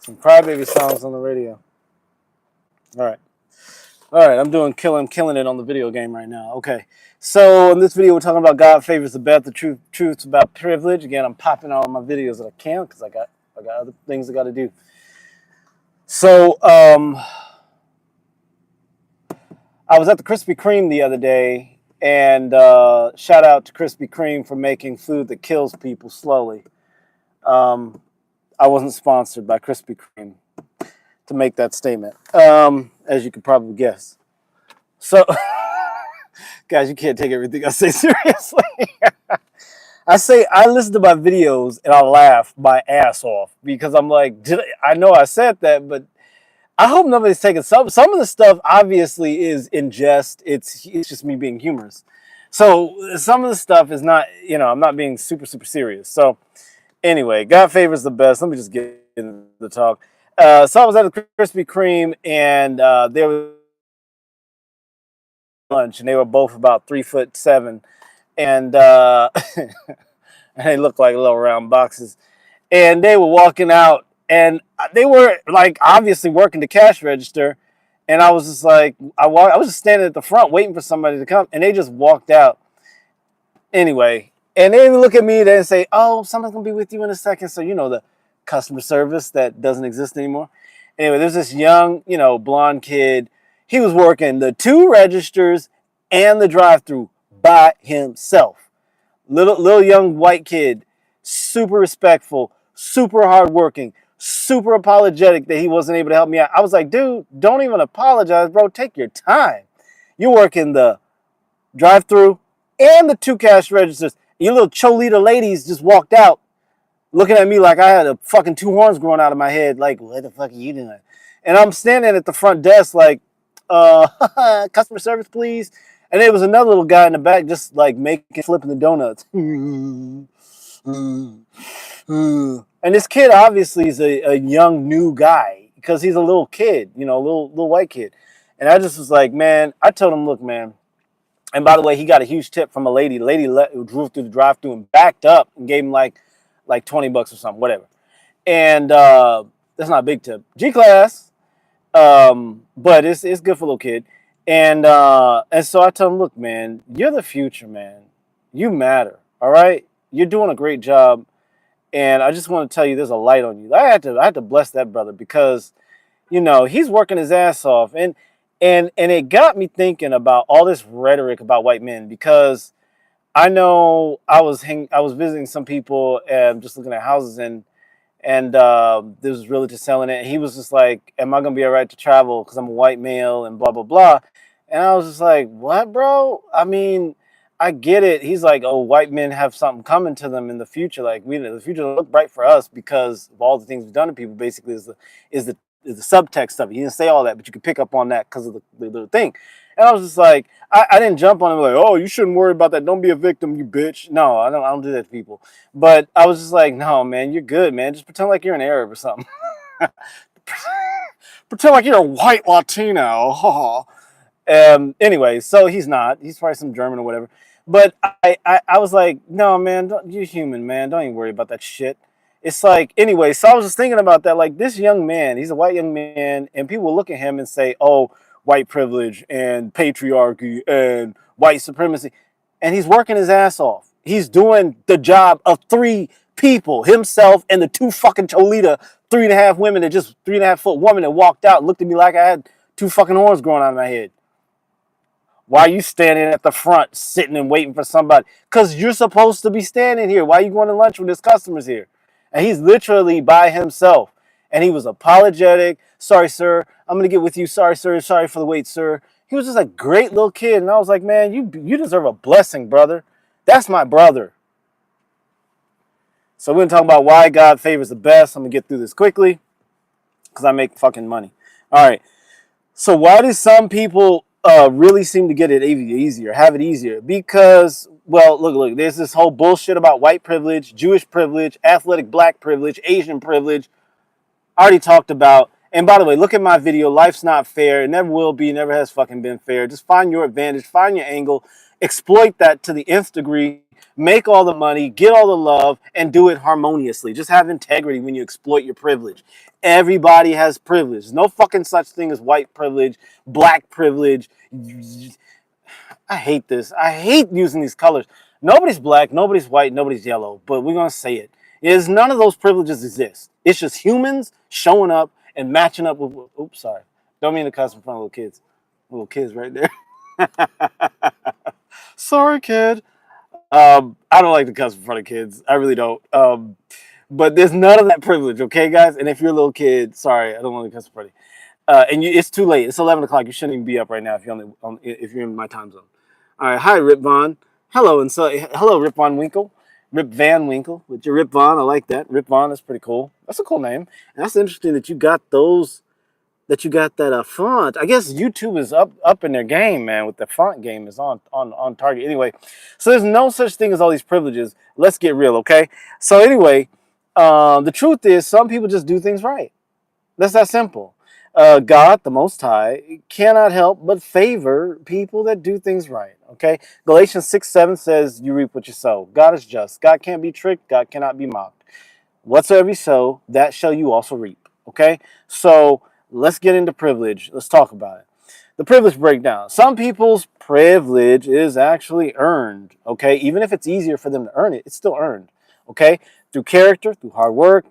Some crybaby songs on the radio. All right. All right, I'm killing it on the video game right now. Okay. So in this video, we're talking about God favors the best, the truths about privilege. Again, I'm popping out my videos that I can because I got other things I got to do. So I was at the Krispy Kreme the other day, and shout out to Krispy Kreme for making food that kills people slowly. I wasn't sponsored by Krispy Kreme to make that statement, as you could probably guess. So, guys, you can't take everything I say seriously. I listen to my videos and I laugh my ass off because I'm like, I know I said that, but I hope nobody's taking some of the stuff. Obviously, is in jest. It's just me being humorous. So some of the stuff is not, I'm not being super serious. So anyway, God favors the best. Let me just get into the talk. So I was at a Krispy Kreme, and there was lunch, and they were both about 3'7", and and they looked like little round boxes. And they were walking out, and they were like obviously working the cash register. And I was just like, I was just standing at the front waiting for somebody to come, and they just walked out. Anyway, and they didn't look at me. They didn't say, "Oh, someone's gonna be with you in a second." So the customer service that doesn't exist anymore. Anyway, there's this young, blonde kid. He was working the 2 registers and the drive-through by himself. Little young white kid, super respectful, super hardworking, super apologetic that he wasn't able to help me out. I was like, dude, don't even apologize, bro. Take your time. You're working the drive-through and the 2 cash registers. You little Cholita ladies just walked out looking at me like I had a fucking 2 horns growing out of my head. Like, what the fuck are you doing? And I'm standing at the front desk like, customer service, please. And there was another little guy in the back just like flipping the donuts. And this kid obviously is a young, new guy because he's a little kid, a little white kid. And I just was like, man, I told him, look, man. And by the way, he got a huge tip from a lady. The lady who drove through the drive-thru and backed up and gave him like $20 or something, whatever. And that's not a big tip. G-class, but it's good for a little kid. And so I told him, look, man, you're the future, man. You matter, all right? You're doing a great job. And I just want to tell you there's a light on you. I had to bless that brother because, he's working his ass off. And it got me thinking about all this rhetoric about white men because I know I was visiting some people and just looking at houses and there was really just selling it. And he was just like, am I going to be all right to travel because I'm a white male and blah, blah, blah. And I was just like, what, bro? I mean, I get it. He's like, oh, white men have something coming to them in the future. Like the future will look bright for us because of all the things we've done to people. Basically, is the subtext of it. He didn't say all that, but you could pick up on that because of the thing. And I was just like, I didn't jump on him like, oh, you shouldn't worry about that. Don't be a victim, you bitch. No, I don't do that to people. But I was just like, no, man, you're good, man. Just pretend like you're an Arab or something. Pretend like you're a white Latino. Anyway, so he's not. He's probably some German or whatever. But I was like, no, man, you're human, man. Don't even worry about that shit. It's like, anyway, so I was just thinking about that. Like, this young man, he's a white young man, and people will look at him and say, oh, white privilege and patriarchy and white supremacy. And he's working his ass off. He's doing the job of 3 people, himself and the 2 fucking Cholita, 3.5 women, that just 3.5-foot woman that walked out and looked at me like I had 2 fucking horns growing out of my head. Why are you standing at the front, sitting and waiting for somebody? Because you're supposed to be standing here. Why are you going to lunch when there's customers here? And he's literally by himself. And he was apologetic. Sorry, sir. I'm going to get with you. Sorry, sir. Sorry for the wait, sir. He was just a great little kid. And I was like, man, you deserve a blessing, brother. That's my brother. So we're going to talk about why God favors the best. I'm going to get through this quickly because I make fucking money. All right. So why do some people really seem to get it easier, have it easier? Because, well, look, there's this whole bullshit about white privilege, Jewish privilege, athletic black privilege, Asian privilege. I already talked about. And by the way, look at my video. Life's not fair. It never will be. Never has fucking been fair. Just find your advantage. Find your angle. Exploit that to the nth degree. make all the money, get all the love, and do it harmoniously. Just have integrity when you exploit your privilege. Everybody has privilege. There's no fucking such thing as white privilege, black privilege. I hate this. I hate using these colors. Nobody's black, nobody's white, nobody's yellow, but we're going to say it. Is none of those privileges exist. It's just humans showing up and matching up with, oops, sorry. Don't mean to cuss in front of little kids. Little kids right there. Sorry, kid. I don't like to cuss in front of kids. I really don't. But there's none of that privilege, okay, guys? And if you're a little kid, sorry, I don't want to cuss in front of you. And it's too late. It's 11 o'clock. You shouldn't even be up right now if you're in my time zone. All right. Hi, Rip Von. Hello, and so hello, Rip Von Winkle. Rip Van Winkle with your Rip Von. I like that. Rip Von is pretty cool. That's a cool name. And that's interesting that you got those. That you got that font. I guess YouTube is up in their game, man. With the font game is on target. Anyway, so there's no such thing as all these privileges. Let's get real, okay? So anyway, the truth is some people just do things right. That's that simple. God, the Most High, cannot help but favor people that do things right. Okay, Galatians 6:7 says, "You reap what you sow." God is just. God can't be tricked. God cannot be mocked. Whatsoever you sow, that shall you also reap. Okay, so let's get into privilege. Let's talk about it. The privilege breakdown. Some people's privilege is actually earned. Okay, even if it's easier for them to earn it, it's still earned. Okay, through character, through hard work.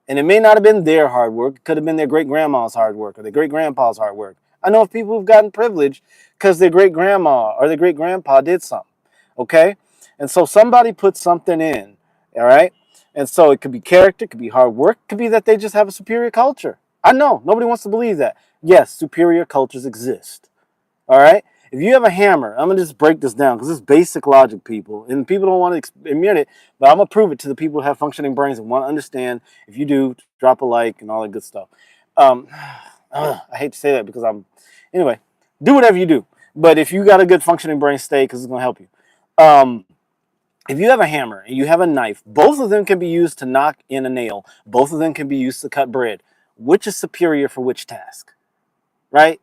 And it may not have been their hard work. It could have been their great-grandma's hard work or their great-grandpa's hard work. I know of people who've gotten privilege because their great-grandma or their great-grandpa did something, okay? And so somebody put something in, all right? And so it could be character, it could be hard work, it could be that they just have a superior culture. I know, nobody wants to believe that. Yes, superior cultures exist, all right? If you have a hammer, I'm going to just break this down because it's basic logic, people. And people don't want to admit it, but I'm going to prove it to the people who have functioning brains and want to understand. If you do, drop a like and all that good stuff. I hate to say that because anyway, do whatever you do. But if you got a good functioning brain, stay because it's going to help you. If you have a hammer and you have a knife, both of them can be used to knock in a nail. Both of them can be used to cut bread. Which is superior for which task? Right?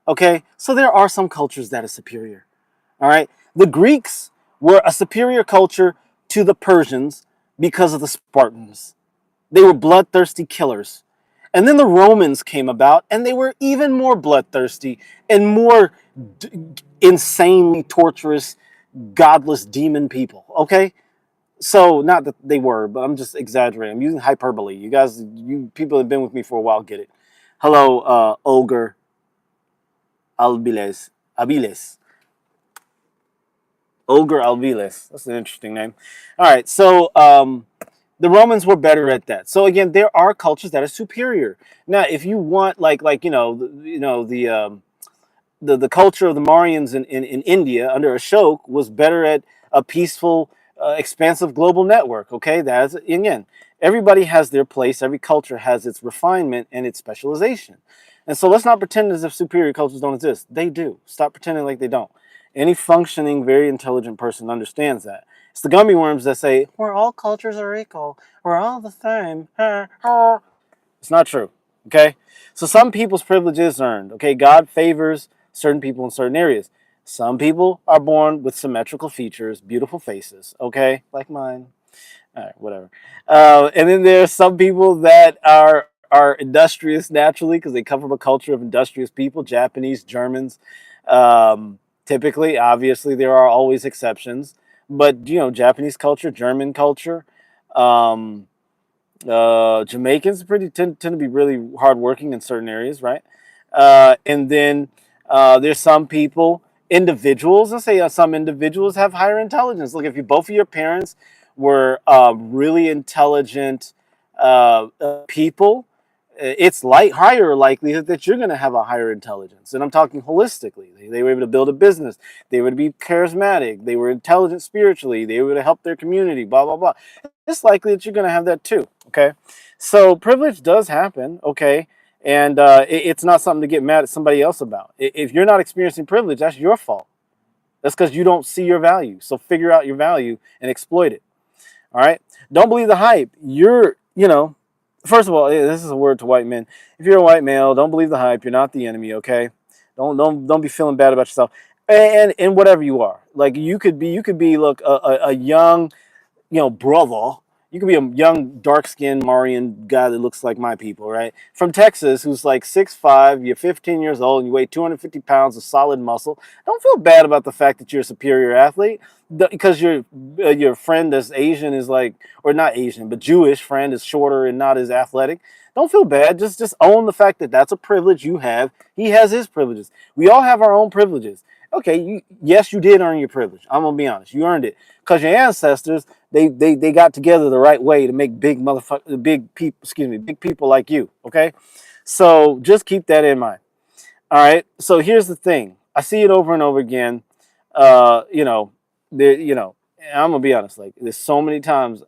Okay, so there are some cultures that are superior. All right, the Greeks were a superior culture to the Persians because of the Spartans. They were bloodthirsty killers. And then the Romans came about and they were even more bloodthirsty and more insanely torturous, godless demon people. Okay, so not that they were, but I'm just exaggerating. I'm using hyperbole. You guys, you people have been with me for a while, get it. Hello, Ogre. Abiles. Ogre Albiles. That's an interesting name. All right, so the Romans were better at that. So again, there are cultures that are superior. Now, if you want, the culture of the Mauryans in India under Ashok was better at a peaceful, expansive global network. Okay, that's again, everybody has their place. Every culture has its refinement and its specialization. And so let's not pretend as if superior cultures don't exist. They do. Stop pretending like they don't. Any functioning, very intelligent person understands that. It's the gummy worms that say, "We're all cultures are equal. We're all the same." It's not true. Okay? So some people's privilege is earned. Okay? God favors certain people in certain areas. Some people are born with symmetrical features, beautiful faces. Okay? Like mine. All right, whatever. And then there's some people that are industrious naturally because they come from a culture of industrious people, Japanese, Germans. Typically, obviously, there are always exceptions, but Japanese culture, German culture, Jamaicans tend to be really hardworking in certain areas, right? And then there's some people, individuals, let's say some individuals have higher intelligence. Look, if both of your parents were really intelligent people, it's higher likelihood that you're going to have a higher intelligence. And I'm talking holistically. They were able to build a business. They were to be charismatic. They were intelligent spiritually. They were to help their community, blah, blah, blah. It's likely that you're going to have that too, okay? So privilege does happen, okay? And it's not something to get mad at somebody else about. If you're not experiencing privilege, that's your fault. That's because you don't see your value. So figure out your value and exploit it, all right? Don't believe the hype. First of all, this is a word to white men. If you're a white male, don't believe the hype. You're not the enemy, okay? Don't be feeling bad about yourself. and whatever you are. Like you could be look a young, brother. You could be a young, dark-skinned Marian guy that looks like my people, right? From Texas, who's like 6'5", you're 15 years old, and you weigh 250 pounds of solid muscle. Don't feel bad about the fact that you're a superior athlete, because your friend that's Asian is like, or not Asian, but Jewish friend is shorter and not as athletic. Don't feel bad. Just own the fact that that's a privilege you have. He has his privileges. We all have our own privileges. Okay, yes, you did earn your privilege. I'm gonna be honest. You earned it because your ancestors they got together the right way to make big people like you. Okay, so just keep that in mind. All right. So here's the thing. I see it over and over again. Uh, you know, I'm gonna be honest. Like, there's so many times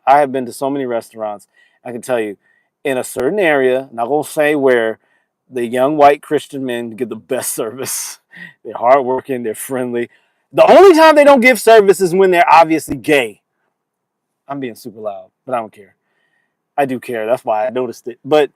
I have been to so many restaurants. I can tell you, in a certain area, not gonna say where, the young white Christian men give the best service. They're hardworking. They're friendly. The only time they don't give service is when they're obviously gay. I'm being super loud, but I don't care. I do care. That's why I noticed it. But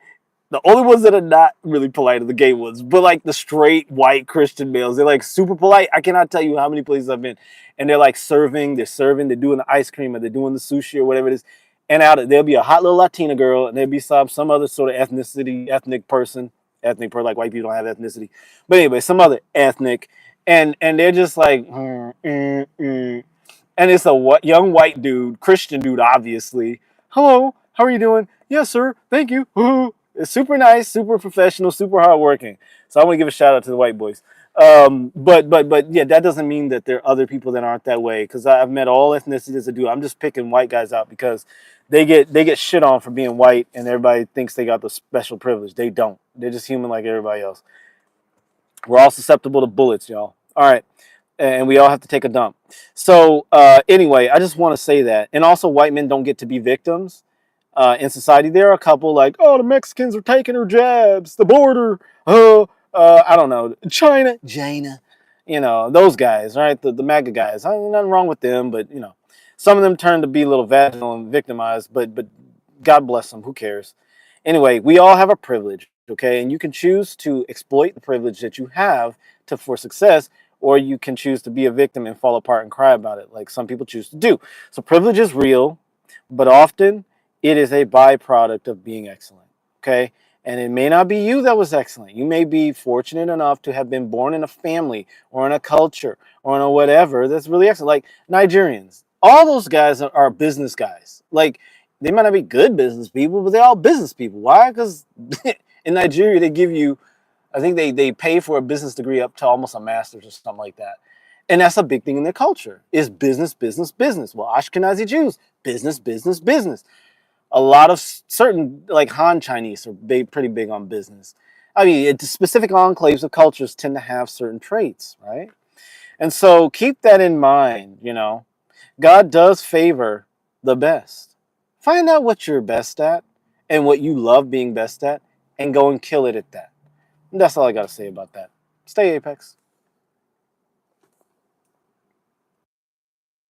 the only ones that are not really polite are the gay ones. But like the straight white Christian males, they're like super polite. I cannot tell you how many places I've been. And they're like serving, they're doing the ice cream, or they're doing the sushi or whatever it is. And there'll be a hot little Latina girl, and there'll be some other sort of ethnic person, like white people don't have ethnicity. But anyway, some other ethnic. And they're just like, and it's a young white dude, Christian dude, obviously. Hello, how are you doing? Yes, sir. Thank you. It's super nice, super professional, super hardworking. So I want to give a shout out to the white boys. But yeah, that doesn't mean that there are other people that aren't that way. Because I've met all ethnicities that do. I'm just picking white guys out because they get shit on for being white, and everybody thinks they got the special privilege. They don't. They're just human like everybody else. We're all susceptible to bullets, y'all. All right, and we all have to take a dump. So anyway, I just want to say that. And also, white men don't get to be victims in society. There are a couple like, oh, the Mexicans are taking their jabs, the border, I don't know, China, those guys, right? The MAGA guys. Nothing wrong with them, but some of them turn to be a little vaginal and victimized, but God bless them. Who cares? Anyway, we all have a privilege, okay? And you can choose to exploit the privilege that you have for success, or you can choose to be a victim and fall apart and cry about it, like some people choose to do. So privilege is real, but often it is a byproduct of being excellent, okay? And it may not be you that was excellent. You may be fortunate enough to have been born in a family or in a culture or in a whatever that's really excellent. Like Nigerians, all those guys are business guys. Like, they might not be good business people, but they're all business people. Why? Because in Nigeria, they give you, I think they pay for a business degree up to almost a master's or something like that. And that's a big thing in their culture, is business, business, business. Well, Ashkenazi Jews, business, business, business. A lot of certain, like Han Chinese, are pretty big on business. I mean, specific enclaves of cultures tend to have certain traits, right? And so keep that in mind, God does favor the best. Find out what you're best at and what you love being best at, and go and kill it at that. And that's all I got to say about that. Stay Apex.